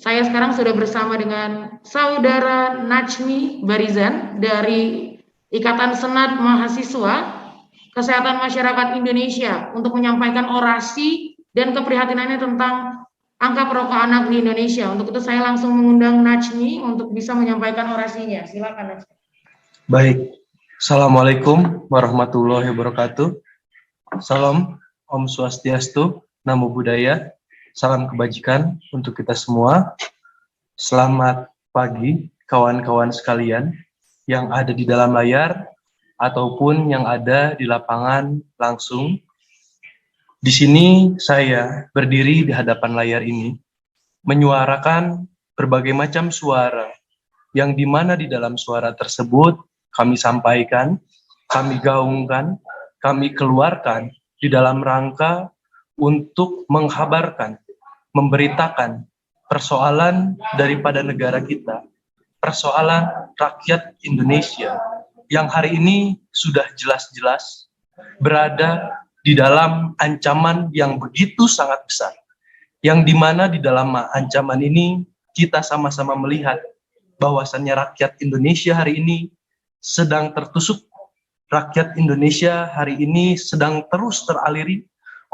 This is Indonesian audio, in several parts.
Saya sekarang sudah bersama dengan Saudara Najmi Barizan dari Ikatan Senat Mahasiswa Kesehatan Masyarakat Indonesia untuk menyampaikan orasi dan keprihatinannya tentang angka perokok anak di Indonesia. Untuk itu saya langsung mengundang Najmi untuk bisa menyampaikan orasinya. Silakan Najmi. Baik, Assalamualaikum warahmatullahi wabarakatuh. Salam Om Swastiastu, Namo Buddhaya, salam kebajikan untuk kita semua. Selamat pagi kawan-kawan sekalian yang ada di dalam layar ataupun yang ada di lapangan langsung. Di sini saya berdiri di hadapan layar ini menyuarakan berbagai macam suara yang dimana di dalam suara tersebut kami sampaikan, kami gaungkan, kami keluarkan di dalam rangka untuk menghabarkan, memberitakan persoalan daripada negara kita, persoalan rakyat Indonesia yang hari ini sudah jelas-jelas berada di dalam ancaman yang begitu sangat besar, yang dimana di dalam ancaman ini kita sama-sama melihat bahwasannya rakyat Indonesia hari ini sedang tertusuk. Rakyat Indonesia hari ini sedang terus teraliri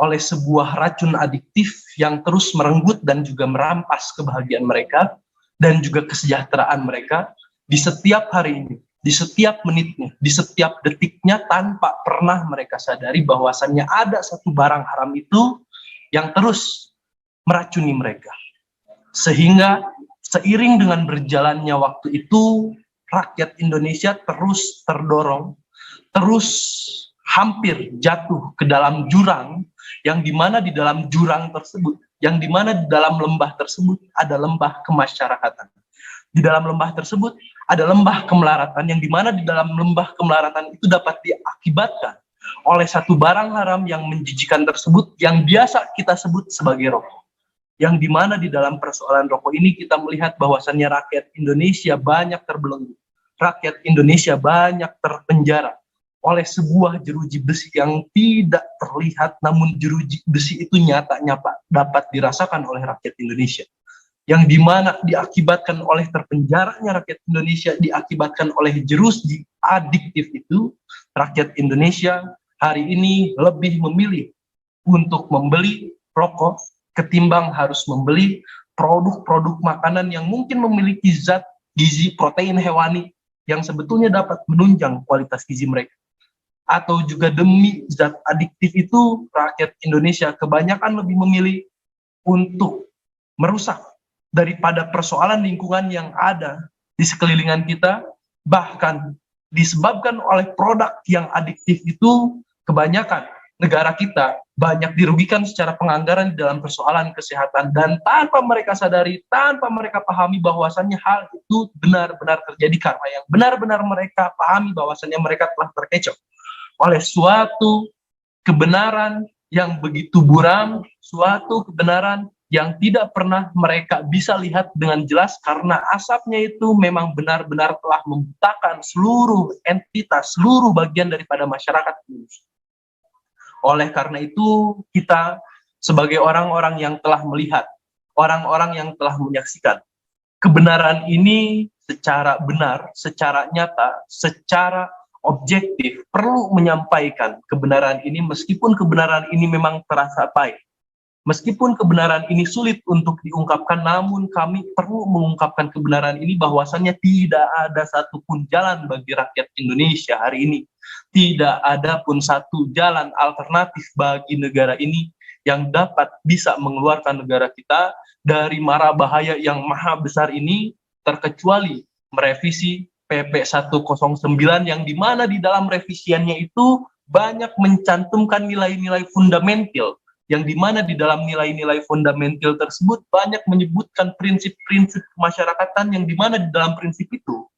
oleh sebuah racun adiktif yang terus merenggut dan juga merampas kebahagiaan mereka dan juga kesejahteraan mereka di setiap hari ini, di setiap menitnya, di setiap detiknya, tanpa pernah mereka sadari bahwasannya ada satu barang haram itu yang terus meracuni mereka. Sehingga seiring dengan berjalannya waktu itu, rakyat Indonesia terus terdorong, terus hampir jatuh ke dalam jurang, yang dimana di dalam jurang tersebut, yang dimana di dalam lembah tersebut ada lembah kemasyarakatan. Di dalam lembah tersebut ada lembah kemelaratan, yang dimana di dalam lembah kemelaratan itu dapat diakibatkan oleh satu barang haram yang menjijikan tersebut, yang biasa kita sebut sebagai rokok. Yang dimana di dalam persoalan rokok ini kita melihat bahwasannya rakyat Indonesia banyak terbelenggu, rakyat Indonesia banyak terpenjara oleh sebuah jeruji besi yang tidak terlihat, namun jeruji besi itu nyatanya dapat dirasakan oleh rakyat Indonesia. Yang dimana diakibatkan oleh terpenjaranya rakyat Indonesia, diakibatkan oleh jeruji adiktif itu, rakyat Indonesia hari ini lebih memilih untuk membeli rokok ketimbang harus membeli produk-produk makanan yang mungkin memiliki zat gizi protein hewani yang sebetulnya dapat menunjang kualitas gizi mereka. Atau juga demi zat adiktif itu, rakyat Indonesia kebanyakan lebih memilih untuk merusak daripada persoalan lingkungan yang ada di sekelilingan kita. Bahkan disebabkan oleh produk yang adiktif itu, kebanyakan negara kita banyak dirugikan secara penganggaran di dalam persoalan kesehatan, dan tanpa mereka sadari, tanpa mereka pahami bahwasannya hal itu benar-benar terjadi karena yang benar-benar mereka pahami bahwasannya mereka telah terkecoh oleh suatu kebenaran yang begitu buram, suatu kebenaran yang tidak pernah mereka bisa lihat dengan jelas karena asapnya itu memang benar-benar telah membutakan seluruh entitas, seluruh bagian daripada masyarakat Indonesia. Oleh karena itu, kita sebagai orang-orang yang telah melihat, orang-orang yang telah menyaksikan kebenaran ini secara benar, secara nyata, secara objektif, perlu menyampaikan kebenaran ini, meskipun kebenaran ini memang terasa pahit. Meskipun kebenaran ini sulit untuk diungkapkan, namun kami perlu mengungkapkan kebenaran ini bahwasannya tidak ada satupun jalan bagi rakyat Indonesia hari ini. Tidak ada pun satu jalan alternatif bagi negara ini yang dapat bisa mengeluarkan negara kita dari mara bahaya yang maha besar ini, terkecuali merevisi PP 109 yang dimana di dalam revisiannya itu banyak mencantumkan nilai-nilai fundamental, yang dimana di dalam nilai-nilai fundamental tersebut banyak menyebutkan prinsip-prinsip kemasyarakatan, yang dimana di dalam prinsip itu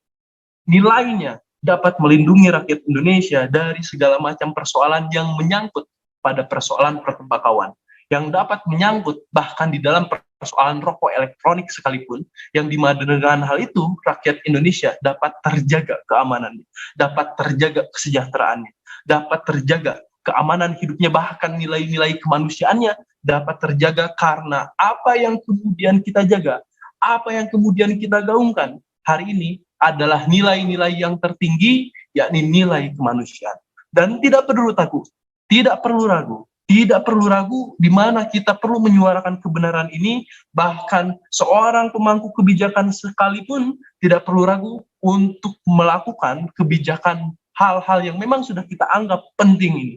nilainya dapat melindungi rakyat Indonesia dari segala macam persoalan yang menyangkut pada persoalan pertembakauan, yang dapat menyangkut bahkan di dalam persoalan rokok elektronik sekalipun, yang dimana dengan hal itu rakyat Indonesia dapat terjaga keamanannya, dapat terjaga kesejahteraannya, dapat terjaga keamanan hidupnya, bahkan nilai-nilai kemanusiaannya dapat terjaga karena apa yang kemudian kita jaga, apa yang kemudian kita gaungkan hari ini adalah nilai-nilai yang tertinggi, yakni nilai kemanusiaan. Dan tidak perlu takut, tidak perlu ragu, tidak perlu ragu di mana kita perlu menyuarakan kebenaran ini, bahkan seorang pemangku kebijakan sekalipun tidak perlu ragu untuk melakukan kebijakan hal-hal yang memang sudah kita anggap penting ini.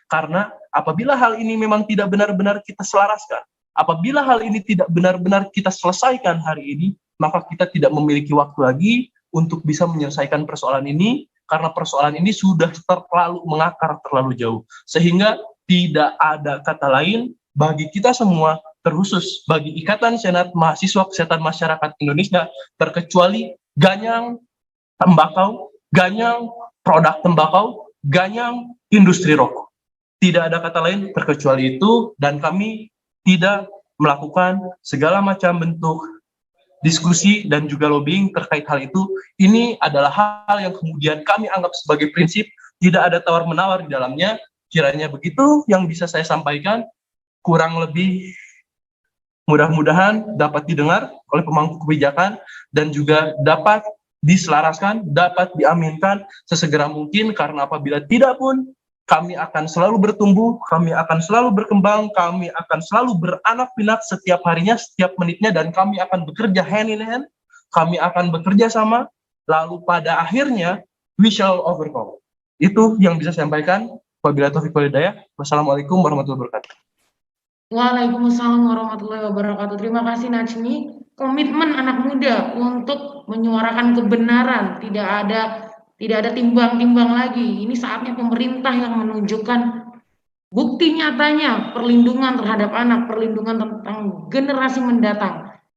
Karena apabila hal ini memang tidak benar-benar kita selaraskan, apabila hal ini tidak benar-benar kita selesaikan hari ini, maka kita tidak memiliki waktu lagi untuk bisa menyelesaikan persoalan ini, karena persoalan ini sudah terlalu mengakar terlalu jauh. Sehingga tidak ada kata lain bagi kita semua, terkhusus bagi Ikatan Senat Mahasiswa Kesehatan Masyarakat Indonesia, terkecuali ganyang tembakau, ganyang produk tembakau, ganyang industri rokok. Tidak ada kata lain terkecuali itu, dan kami tidak melakukan segala macam bentuk diskusi dan juga lobbying terkait hal itu. Ini adalah hal yang kemudian kami anggap sebagai prinsip, tidak ada tawar-menawar di dalamnya. Kiranya begitu yang bisa saya sampaikan, kurang lebih mudah-mudahan dapat didengar oleh pemangku kebijakan dan juga dapat diselaraskan, dapat diaminkan sesegera mungkin, karena apabila tidak pun kami akan selalu bertumbuh, kami akan selalu berkembang, kami akan selalu beranak pinak setiap harinya, setiap menitnya, dan kami akan bekerja hand in hand, kami akan bekerja sama, lalu pada akhirnya we shall overcome. Itu yang bisa saya sampaikan. Wabillahi taufiq wal hidayah. Wassalamualaikum warahmatullahi wabarakatuh. Waalaikumsalam warahmatullahi wabarakatuh. Terima kasih Najmi. Komitmen anak muda untuk menyuarakan kebenaran, tidak ada timbang-timbang lagi. Ini saatnya pemerintah yang menunjukkan bukti nyatanya perlindungan terhadap anak, perlindungan tentang generasi mendatang.